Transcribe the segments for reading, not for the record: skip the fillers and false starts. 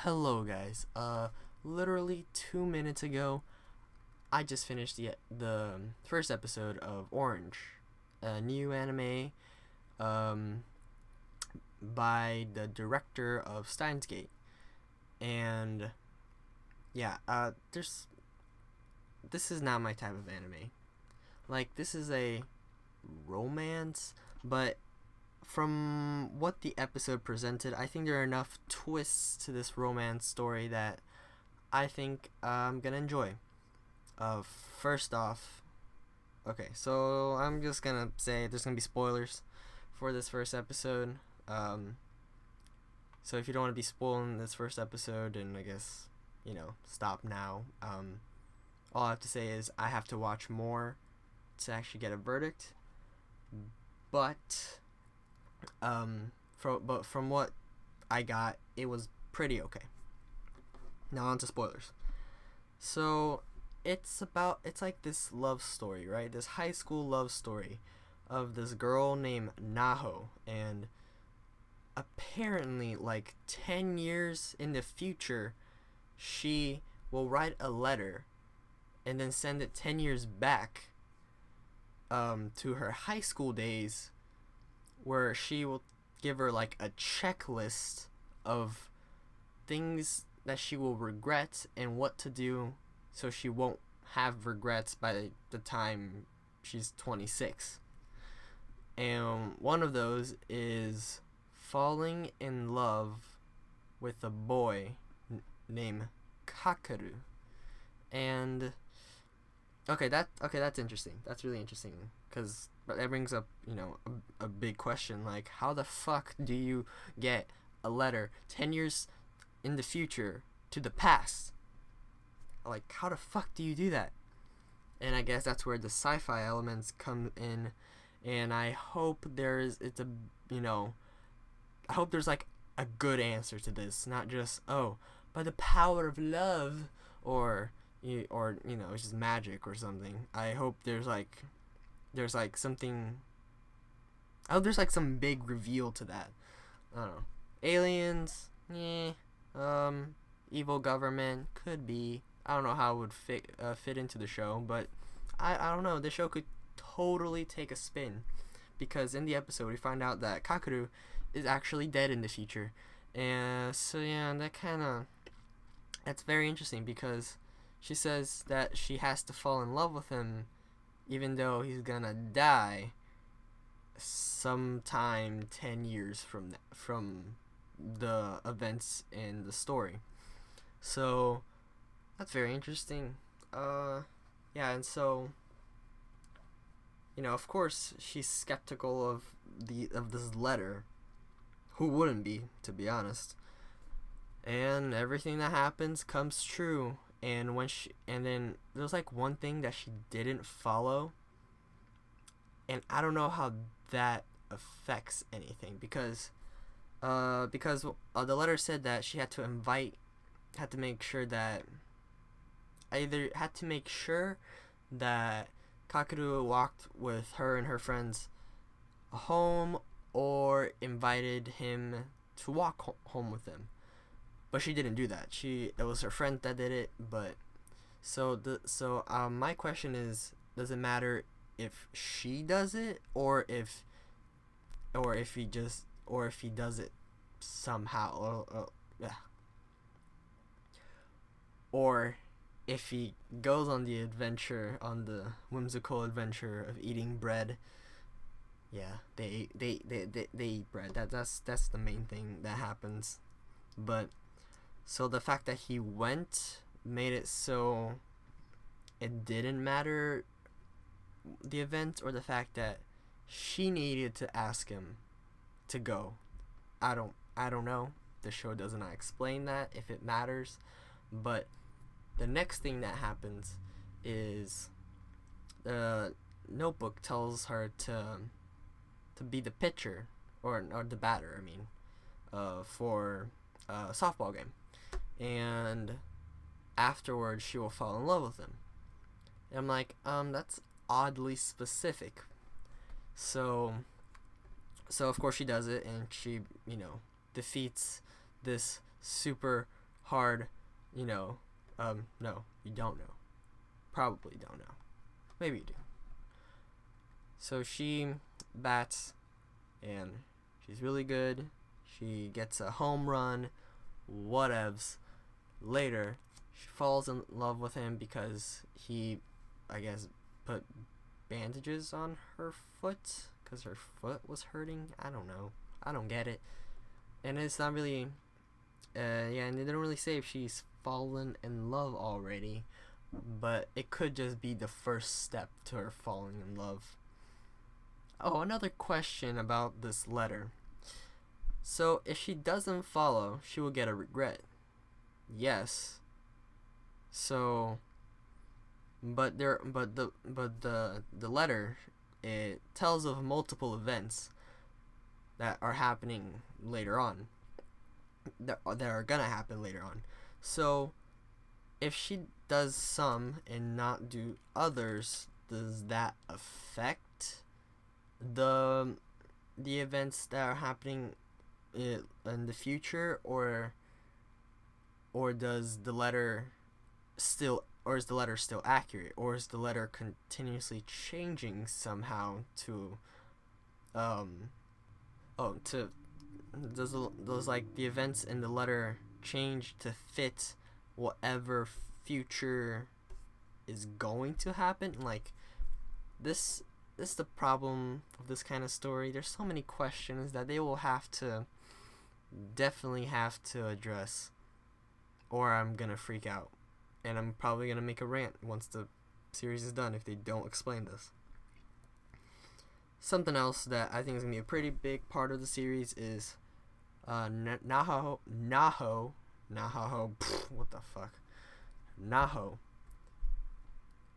Hello guys. Literally 2 minutes ago, I just finished the first episode of Orange, a new anime um by the director of Steins Gate. And yeah, there's this is not my type of anime. Like, this is a romance, but from what the episode presented, I think there are enough twists to this romance story that I think I'm gonna enjoy. First off, okay, so I'm just gonna say there's gonna be spoilers for this first episode. Um, so if you don't want to be spoiling this first episode, then I guess stop now. All I have to say is I have to watch more to actually get a verdict. But from what I got, it was pretty okay. Now on to spoilers. So it's like this love story, right? This high school love story of this girl named Naho, and apparently like 10 years in the future she will write a letter and then send it 10 years back to her high school days, where she will give her like a checklist of things that she will regret and what to do so she won't have regrets by the time she's 26. And one of those is falling in love with a boy named Kakeru. And that's interesting. That's really interesting because that brings up a big question, like how the fuck do you get a letter 10 years in the future to the past? Like, how the fuck do you do that? And I guess that's where the sci-fi elements come in, and I hope you know I hope there's like a good answer to this, not just, oh, by the power of love, or it's just magic or something. I hope there's like something. I hope there's like some big reveal to that. I don't know. Aliens, yeah. Evil government could be. I don't know how it would fit into the show, but I don't know. The show could totally take a spin, because in the episode we find out that Kakeru is actually dead in the future, and so yeah, that's very interesting, because she says that she has to fall in love with him even though he's gonna die sometime 10 years from the events in the story. So that's very interesting. Yeah, and so of course she's skeptical of this letter. Who wouldn't be, to be honest? And everything that happens comes true. And then there's like one thing that she didn't follow, and I don't know how that affects anything, because the letter said that she had to make sure that either had to make sure that Kakeru walked with her and her friends home, or invited him to walk home with them. But she didn't do that. It was her friend that did it. But my question is, does it matter if she does it, or if he does it somehow, yeah, or if he goes on the whimsical adventure of eating bread. Yeah, they eat bread. That's the main thing that happens. But so the fact that he went made it so it didn't matter the event, or the fact that she needed to ask him to go. I don't know. The show does not explain that, if it matters. But the next thing that happens is the notebook tells her to be the pitcher, or the batter, I mean, for a softball game. And afterwards she will fall in love with him. And I'm like, that's oddly specific. So of course she does it, and she defeats this super hard, you know, no, you don't know. Probably don't know. Maybe you do. So she bats, and she's really good. She gets a home run, whatevs. Later, she falls in love with him because he, I guess, put bandages on her foot because her foot was hurting. I don't know. I don't get it. And it's not really, and they don't really say if she's fallen in love already, but it could just be the first step to her falling in love. Oh, another question about this letter. So, if she doesn't follow, she will get a regret. Yes. So, but the letter, it tells of multiple events that are happening later on. That are gonna happen later on. So, if she does some and not do others, does that affect the events that are happening in the future, or does the letter still, or is the letter still accurate, or is the letter continuously changing somehow to does like the events in the letter change to fit whatever future is going to happen? Like, this is the problem of this kind of story. There's so many questions that they will definitely have to address, or I'm gonna freak out, and I'm probably gonna make a rant once the series is done if they don't explain this. Something else that I think is gonna be a pretty big part of the series is Naho, what the fuck, Naho.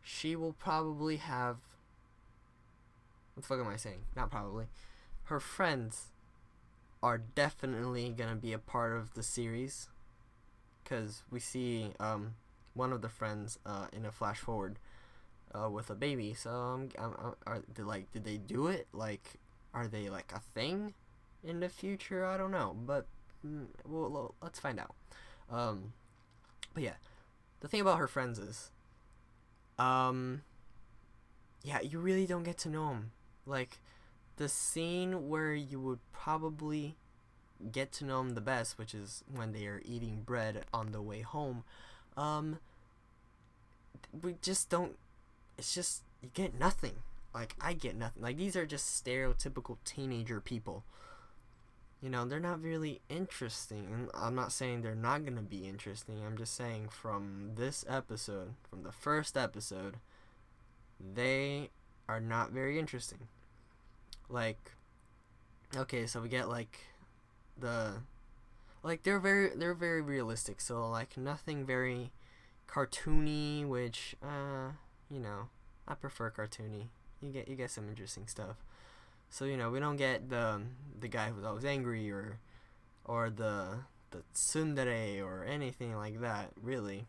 She will probably have, what the fuck am I saying? Not probably. Her friends are definitely gonna be a part of the series, because we see one of the friends in a flash forward with a baby. So did they do it? Like, are they like a thing in the future? I don't know, but well, let's find out. But yeah, the thing about her friends is, yeah, you really don't get to know them. Like, the scene where you would probably get to know them the best, which is when they are eating bread on the way home, we just don't, it's just, you get nothing. Like, I get nothing. Like, these are just stereotypical teenager people. You know, they're not really interesting. And I'm not saying they're not gonna be interesting. I'm just saying from this episode, from the first episode, they are not very interesting. Like, okay, so we get like they're very realistic. So like nothing very cartoony, which you know, I prefer cartoony. You get some interesting stuff. So, you know, we don't get the guy who's always angry, or the tsundere or anything like that, really.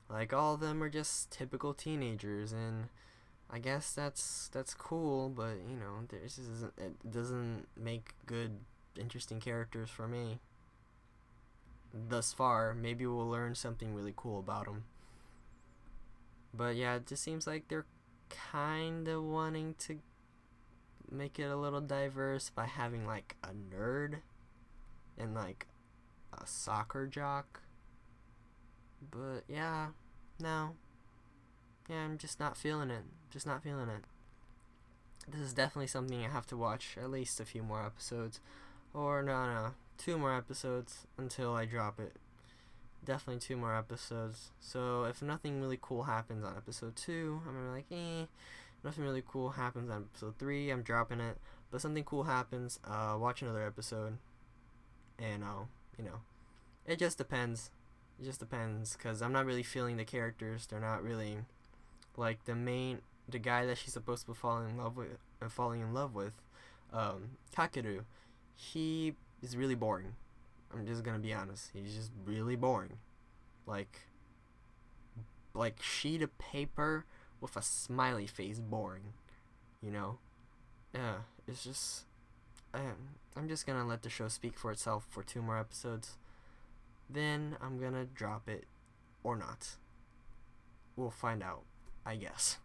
Like, all of them are just typical teenagers, and I guess that's cool, but, you know, it doesn't make good, interesting characters for me. Thus far, maybe we'll learn something really cool about them. But yeah, it just seems like they're kind of wanting to make it a little diverse by having like a nerd and like a soccer jock. But yeah, no. Yeah, I'm just not feeling it. This is definitely something I have to watch at least a few more episodes. Or no, 2 more episodes until I drop it. Definitely 2 more episodes. So if nothing really cool happens on episode 2, I'm gonna be like, nothing really cool happens on episode 3, I'm dropping it. But something cool happens, watch another episode. And you know, it just depends. Because I'm not really feeling the characters. They're not really like the guy that she's supposed to be falling in love with, Kakeru. He is really boring. I'm just gonna be honest. He's just really boring. Like sheet of paper with a smiley face boring. You know? Yeah, it's just, I'm just gonna let the show speak for itself for 2 more episodes. then I'm gonna drop it or not. We'll find out, I guess.